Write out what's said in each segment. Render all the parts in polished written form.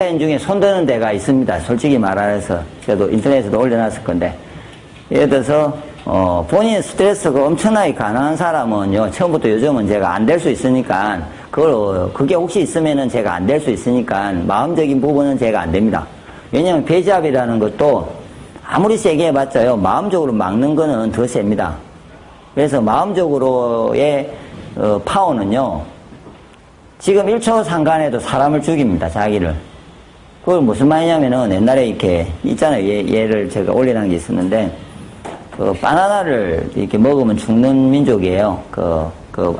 사연 중에 손드는 데가 있습니다. 솔직히 말해서 저도 인터넷에도 올려놨을 건데, 예를 들어서 본인 스트레스가 엄청나게 가능한 사람은요, 처음부터 요즘은 제가 안 될 수 있으니까, 그게 혹시 있으면은 제가 안 될 수 있으니까, 마음적인 부분은 제가 안 됩니다. 왜냐면 배제압이라는 것도 아무리 세게 해봤자요, 마음적으로 막는 거는 더 셉니다. 그래서 마음적으로의 파워는요, 지금 1초 상간에도 사람을 죽입니다, 자기를. 그걸 무슨 말이냐면은, 옛날에 이렇게 있잖아요. 얘를 제가 올려놓은 게 있었는데, 바나나를 이렇게 먹으면 죽는 민족이에요.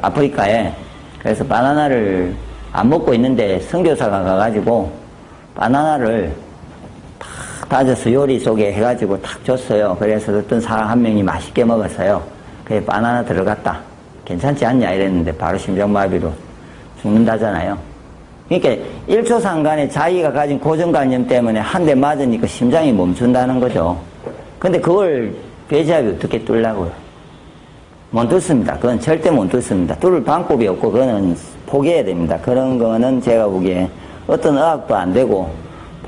아프리카에. 그래서 바나나를 안 먹고 있는데 선교사가 가가지고 바나나를 탁 다져서 요리 속에 해가지고 탁 줬어요. 그래서 어떤 사람 한 명이 맛있게 먹었어요. 그래, 바나나 들어갔다. 괜찮지 않냐 이랬는데 바로 심장마비로 죽는다잖아요. 그러니까 1초 상간에 자기가 가진 고정관념 때문에 한 대 맞으니까 심장이 멈춘다는 거죠. 근데 그걸 배제압이 어떻게 뚫려고요? 못 뚫습니다. 그건 절대 못 뚫습니다. 뚫을 방법이 없고 그거는 포기해야 됩니다. 그런 거는 제가 보기에 어떤 의학도 안 되고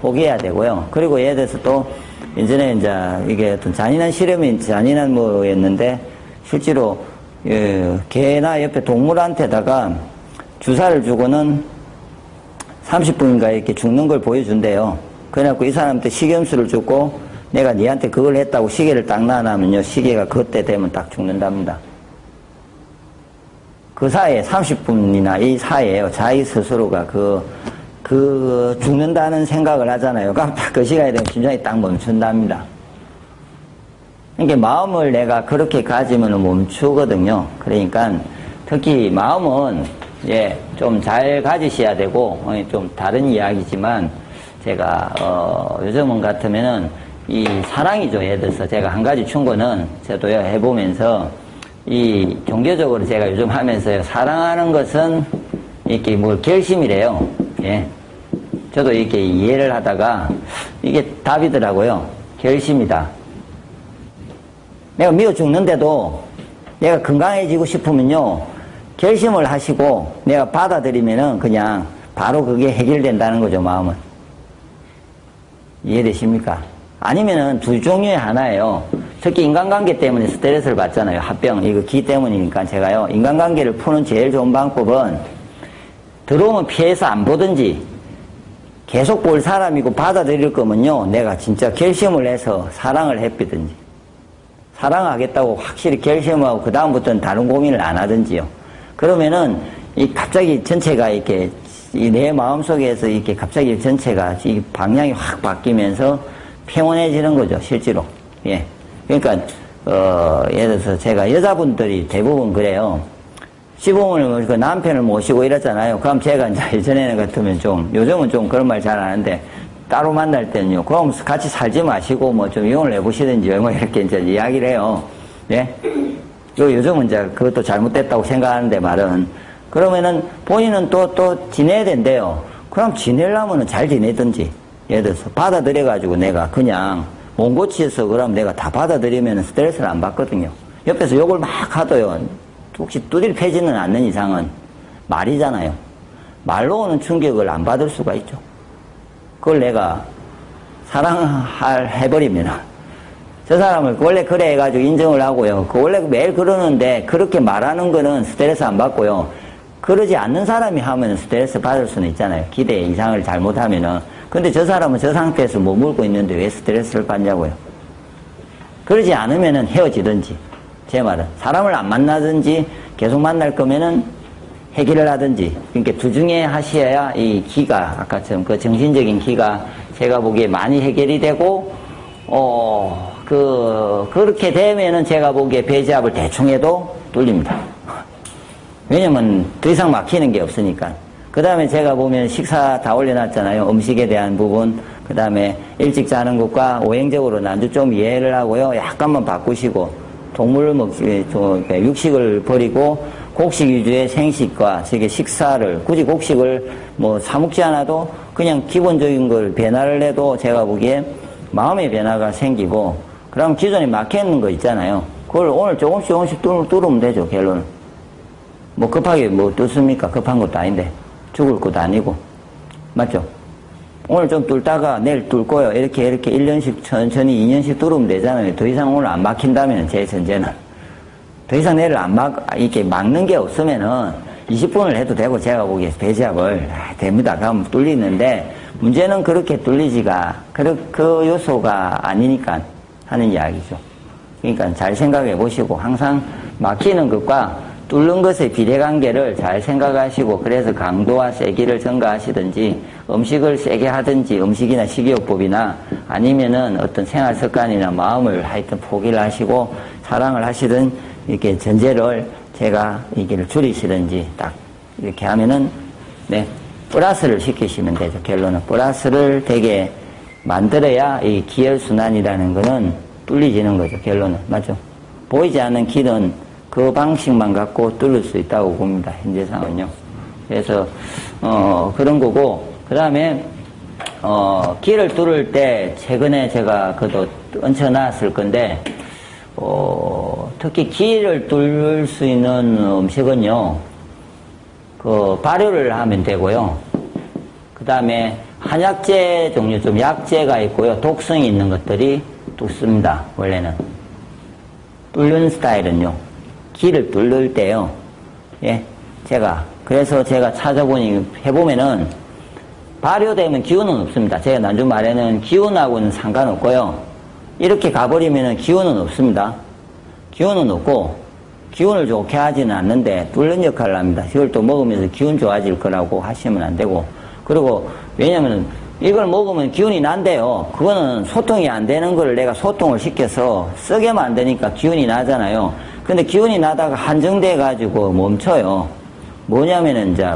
포기해야 되고요. 그리고 예를 들어서 또 예전에 이제 이게 어떤 잔인한 실험이 잔인한 뭐였는데 실제로 개나 옆에 동물한테다가 주사를 주고는 30분인가 이렇게 죽는 걸 보여준대요. 그래갖고 이 사람한테 식염수를 주고 내가 니한테 그걸 했다고 시계를 딱 놔놓으면요, 시계가 그때 되면 딱 죽는답니다. 그 사이에 30분이나 이 사이에요, 자기 스스로가 죽는다는 생각을 하잖아요. 그럼 딱 그 시간에 되면 심장이 딱 멈춘답니다. 그러니까 마음을 내가 그렇게 가지면 멈추거든요. 그러니까 특히 마음은 좀 잘 가지셔야 되고, 좀 다른 이야기지만 제가 요즘은 같으면은 이 사랑이죠. 예를 들어서 제가 한 가지 충고는 저도 해보면서 이 종교적으로 제가 요즘 하면서요, 사랑하는 것은 이렇게 뭘 결심이래요. 예. 저도 이렇게 이해를 하다가 이게 답이더라고요. 결심이다. 내가 미워 죽는데도 내가 건강해지고 싶으면요, 결심을 하시고 내가 받아들이면은 그냥 바로 그게 해결된다는 거죠, 마음은. 이해되십니까? 아니면은 두 종류의 하나예요. 특히 인간관계 때문에 스트레스를 받잖아요. 합병, 이거 기 때문이니까 제가요, 인간관계를 푸는 제일 좋은 방법은 들어오면 피해서 안 보든지, 계속 볼 사람이고 받아들일 거면요, 내가 진짜 결심을 해서 사랑을 해피든지, 사랑하겠다고 확실히 결심하고 그 다음부터는 다른 고민을 안 하든지요. 그러면은 갑자기 전체가 이렇게 내 마음속에서 이렇게 갑자기 전체가 이 방향이 확 바뀌면서 평온해지는 거죠, 실제로. 예. 그러니까 예를 들어서 제가 여자분들이 대부분 그래요. 시부모님을 그 남편을 모시고 이랬잖아요. 그럼 제가 이제 예전에는 같으면 요즘은 좀 그런 말 잘 안 하는데, 따로 만날 때는요, 그럼 같이 살지 마시고 뭐 좀 이혼을 해보시든지 뭐 이렇게 이제 이야기를 해요. 예. 요즘은 이제 그것도 잘못됐다고 생각하는데 말은, 그러면은 본인은 또 지내야 된대요. 그럼 지내려면은 잘 지내든지, 예를 들어서 받아들여가지고 내가 그냥 몸 고치해서 그럼 내가 다 받아들이면 스트레스를 안 받거든요. 옆에서 욕을 막 하도요, 혹시 두드려 패지는 않는 이상은 말이잖아요. 말로 오는 충격을 안 받을 수가 있죠. 그걸 내가 해버리면 저 사람을 원래 그래 해가지고 인정을 하고요. 원래 매일 그러는데 그렇게 말하는 거는 스트레스 안 받고요. 그러지 않는 사람이 하면 스트레스 받을 수는 있잖아요. 기대 이상을 잘못하면은. 근데 저 사람은 저 상태에서 머물고 있는데 왜 스트레스를 받냐고요. 그러지 않으면은 헤어지든지, 제 말은 사람을 안 만나든지 계속 만날 거면은 해결을 하든지, 그러니까 두 중에 하셔야 이 기가, 아까처럼 그 정신적인 기가 제가 보기에 많이 해결이 되고, 그렇게 되면은 제가 보기에 배제압을 대충 해도 뚫립니다. 왜냐면 더 이상 막히는 게 없으니까. 그 다음에 제가 보면 식사 다 올려놨잖아요. 음식에 대한 부분. 그 다음에 일찍 자는 것과 오행적으로 난주 좀 이해를 하고요. 약간만 바꾸시고, 동물을 육식을 버리고, 곡식 위주의 생식과 저게 식사를, 굳이 곡식을 뭐 사먹지 않아도 그냥 기본적인 걸 변화를 해도 제가 보기에 마음의 변화가 생기고, 그럼 기존에 막혀있는 거 있잖아요. 그걸 오늘 조금씩 뚫으면 되죠, 결론은. 뭐 급하게 뭐 뚫습니까? 급한 것도 아닌데. 죽을 것도 아니고. 맞죠? 오늘 좀 뚫다가 내일 뚫고요. 이렇게 1년씩 천천히 2년씩 뚫으면 되잖아요. 더 이상 오늘 안 막힌다면 제 전제는. 더 이상 내일 이렇게 막는 게 없으면은 20분을 해도 되고 제가 보기에 배지압을 됩니다. 그럼 뚫리는데 문제는 그렇게 뚫리지가 그 요소가 아니니까 하는 이야기죠. 그러니까 잘 생각해 보시고 항상 막히는 것과 뚫는 것의 비례관계를 잘 생각하시고 그래서 강도와 세기를 증가하시든지 음식을 세게 하든지 음식이나 식이요법이나 아니면은 어떤 생활 습관이나 마음을 하여튼 포기를 하시고 사랑을 하시든 이렇게 전제를 제가 얘기를 줄이시든지 딱 이렇게 하면은 네 플러스를 시키시면 되죠. 결론은 플러스를 되게 만들어야 이 기혈순환이라는 거는 뚫리지는 거죠. 결론은 맞죠? 보이지 않는 길은 그 방식만 갖고 뚫을 수 있다고 봅니다. 현재상은요. 그래서 그런 거고 그 다음에 길을 뚫을 때 최근에 제가 그도 얹혀놨을 건데 특히 길을 뚫을 수 있는 음식은요 발효를 하면 되고요. 그 다음에 한약재 종류 좀 약재가 있고요. 독성이 있는 것들이 뚫습니다. 원래는 뚫는 스타일은요. 길을 뚫을 때요. 예, 그래서 제가 찾아보니 해보면은 발효되면 기운은 없습니다. 제가 난주 말에는 기운하고는 상관없고요. 이렇게 가버리면은 기운은 없습니다. 기운은 없고 기운을 좋게 하지는 않는데 뚫는 역할을 합니다. 이걸 또 먹으면서 기운 좋아질 거라고 하시면 안 되고 그리고 왜냐면은 이걸 먹으면 기운이 난대요. 그거는 소통이 안 되는 걸 내가 소통을 시켜서 쓰게 만드니까 기운이 나잖아요. 근데 기운이 나다가 한정돼 가지고 멈춰요. 뭐냐면은 이제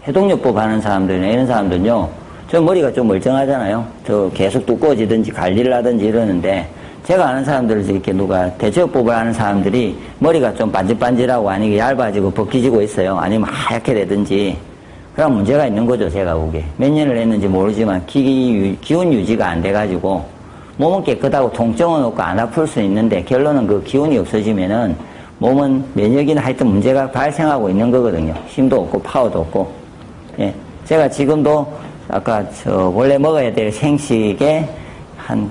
해독요법 하는 사람들이나 이런 사람들은요. 저 머리가 좀 멀쩡하잖아요. 저 계속 두꺼워지든지 관리를 하든지 이러는데 제가 아는 사람들 이렇게 누가 대체요법을 하는 사람들이 머리가 좀 반질반질하고 아니면 얇아지고 벗기지고 있어요. 아니면 하얗게 되든지 그럼 문제가 있는 거죠. 제가 보기에 몇 년을 했는지 모르지만 기운 유지가 안 돼가지고 몸은 깨끗하고 통증은 없고 안 아플 수 있는데 결론은 그 기운이 없어지면은 몸은 면역이나 하여튼 문제가 발생하고 있는 거거든요. 힘도 없고 파워도 없고. 예. 제가 지금도 아까 원래 먹어야 될 생식에 한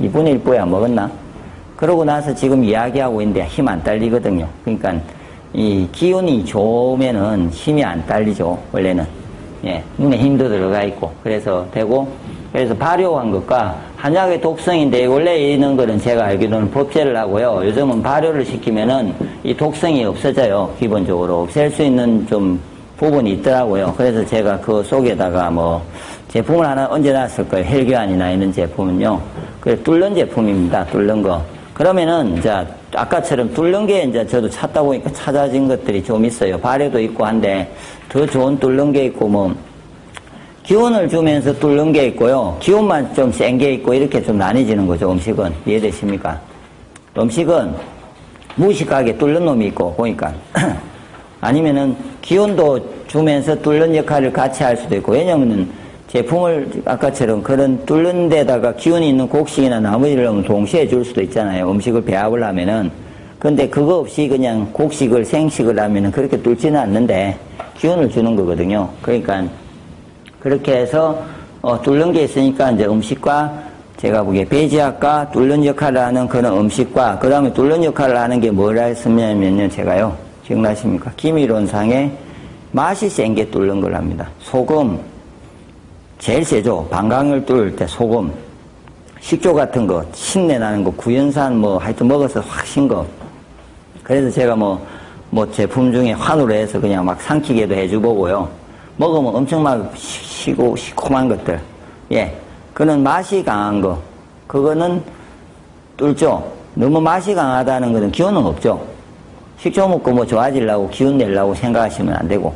2분의 1뽀야 먹었나? 그러고 나서 지금 이야기하고 있는데 힘 안 딸리거든요. 그러니까 이 기운이 좋으면은 힘이 안 딸리죠. 원래는. 예. 눈에 힘도 들어가 있고. 그래서 발효한 것과 한약의 독성인데 원래 있는 거는 제가 알기로는 법제를 하고요. 요즘은 발효를 시키면은 이 독성이 없어져요. 기본적으로 없앨 수 있는 좀 부분이 있더라고요. 그래서 제가 그 속에다가 제품을 하나 얹어놨을 거예요. 헬기안이나 이런 제품은요. 그 뚫는 제품입니다. 뚫는 거. 그러면은 이제 아까처럼 뚫는 게 이제 저도 찾다 보니까 찾아진 것들이 좀 있어요. 발효도 있고 한데 더 좋은 뚫는 게 있고 기운을 주면서 뚫는 게 있고요. 기운만 좀 센 게 있고 이렇게 좀 나뉘지는 거죠. 음식은. 이해되십니까? 음식은 무식하게 뚫는 놈이 있고 보니까 아니면은 기운도 주면서 뚫는 역할을 같이 할 수도 있고 왜냐면은 제품을 아까처럼 그런 뚫는 데다가 기운이 있는 곡식이나 나머지를 넣으면 동시에 줄 수도 있잖아요. 음식을 배합을 하면은. 근데 그거 없이 그냥 곡식을 생식을 하면은 그렇게 뚫지는 않는데 기운을 주는 거거든요. 그러니까 그렇게 해서 뚫는 게 있으니까 이제 음식과 제가 보기에 배지학과 뚫는 역할을 하는 그런 음식과 그 다음에 뚫는 역할을 하는 게 뭐라 했으면요 제가요 기억나십니까? 기미론상에 맛이 센 게 뚫는 걸 합니다. 소금 제일 세죠. 방광을 뚫을 때 소금 식초 같은 거 신내 나는 거 구연산 하여튼 먹어서 확 신 거 그래서 제가 제품 중에 환으로 해서 그냥 막 삼키게도 해주보고요. 먹으면 엄청 막 시큼한 것들. 예. 그는 맛이 강한 거. 그거는 뚫죠. 너무 맛이 강하다는 거는 기운은 없죠. 식초 먹고 좋아지려고 기운 내려고 생각하시면 안 되고.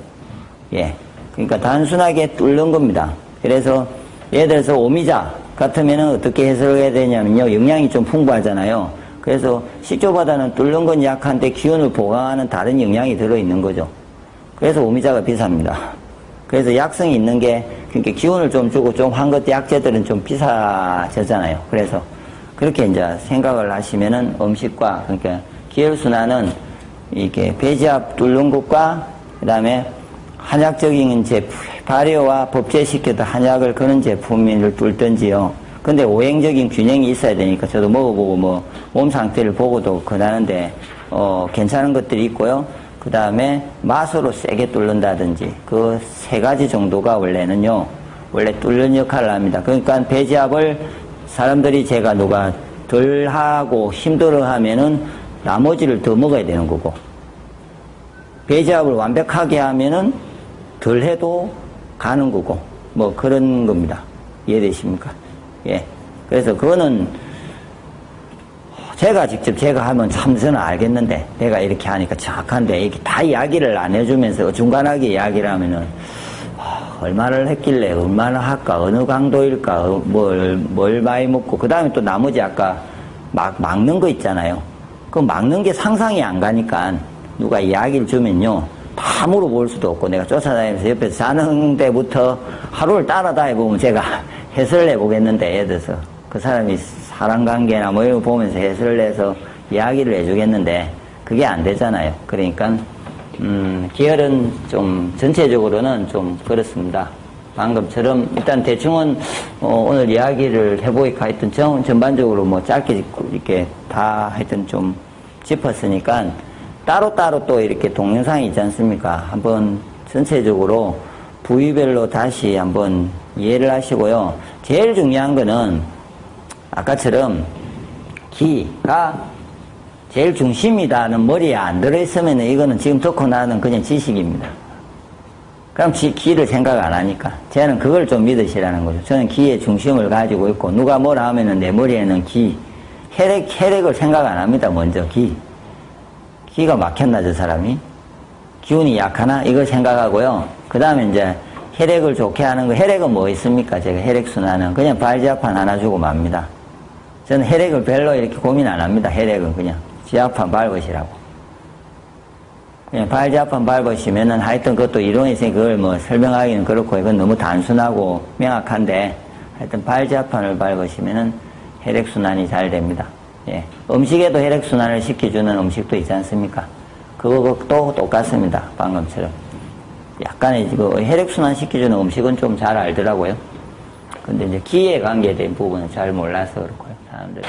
예. 그러니까 단순하게 뚫는 겁니다. 그래서 예를 들어서 오미자 같으면은 어떻게 해석해야 되냐면요. 영양이 좀 풍부하잖아요. 그래서 식초보다는 뚫는 건 약한데 기운을 보강하는 다른 영양이 들어있는 거죠. 그래서 오미자가 비쌉니다. 그래서 약성이 있는 게, 그러니까 기운을 좀 주고 좀 한 것 약재들은 좀 비싸졌잖아요. 그래서 그렇게 이제 생각을 하시면은 음식과, 그러니까 기혈순환은 이게 배지압 뚫는 것과, 그 다음에 한약적인 발효와 법제시켜도 한약을 그런 제품을 뚫든지요. 근데 오행적인 균형이 있어야 되니까 저도 먹어보고 뭐 몸 상태를 보고도 그러는데 괜찮은 것들이 있고요. 그 다음에 맛으로 세게 뚫는다든지 그 세 가지 정도가 원래는요. 원래 뚫는 역할을 합니다. 그러니까 배지압을 사람들이 제가 누가 덜 하고 힘들어 하면은 나머지를 더 먹어야 되는 거고 배지압을 완벽하게 하면은 덜 해도 가는 거고 뭐 그런 겁니다. 이해되십니까? 예. 그래서 그거는 제가 직접 제가 하면 참 저는 알겠는데 내가 이렇게 하니까 정확한데 이게 다 이야기를 안 해주면서 중간하게 이야기를 하면은 얼마를 했길래 얼마나 할까 어느 강도일까 뭘 많이 먹고 그 다음에 또 나머지 아까 막는 거 있잖아요. 그 막는 게 상상이 안 가니까 누가 이야기를 주면요 다 물어볼 수도 없고 내가 쫓아다니면서 옆에서 자는 데부터 하루를 따라다니보면 제가 해설을 해보겠는데 예를 들어서 그 사람이 사람관계나 뭐 이런 거 보면서 해설을 해서 이야기를 해주겠는데 그게 안 되잖아요. 그러니까 계열은 좀 전체적으로는 좀 그렇습니다. 방금처럼 일단 대충은 오늘 이야기를 해보니까 하여튼 전반적으로 뭐 짧게 이렇게 다 하여튼 좀 짚었으니까 따로따로 또 이렇게 동영상이 있지 않습니까? 한번 전체적으로 부위별로 다시 한번 이해를 하시고요. 제일 중요한 거는 아까처럼 기가 제일 중심이다는 머리에 안 들어있으면 이거는 지금 듣고 나는 그냥 지식입니다. 그럼 기를 생각 안 하니까. 저는 그걸 좀 믿으시라는 거죠. 저는 기의 중심을 가지고 있고 누가 뭐라 하면은 내 머리에는 혈액을 생각 안 합니다. 먼저 기가 막혔나 저 사람이? 기운이 약하나? 이걸 생각하고요. 그 다음에 이제 혈액을 좋게 하는 거. 혈액은 뭐 있습니까? 제가 혈액순환은 그냥 발지압판 하나 주고 맙니다. 저는 혈액을 별로 이렇게 고민 안 합니다. 혈액은 그냥 지압판 밟으시라고. 그냥 발지압판 밟으시면은 하여튼 그것도 이론이 있으니까 그걸 뭐 설명하기는 그렇고 이건 너무 단순하고 명확한데 하여튼 발지압판을 밟으시면은 혈액순환이 잘 됩니다. 예. 음식에도 혈액순환을 시켜주는 음식도 있지 않습니까? 그것도 똑같습니다. 방금처럼. 약간의 그 혈액순환 시켜주는 음식은 좀 잘 알더라고요. 근데 이제 기에 관계된 부분은 잘 몰라서 그렇고요. 사람들.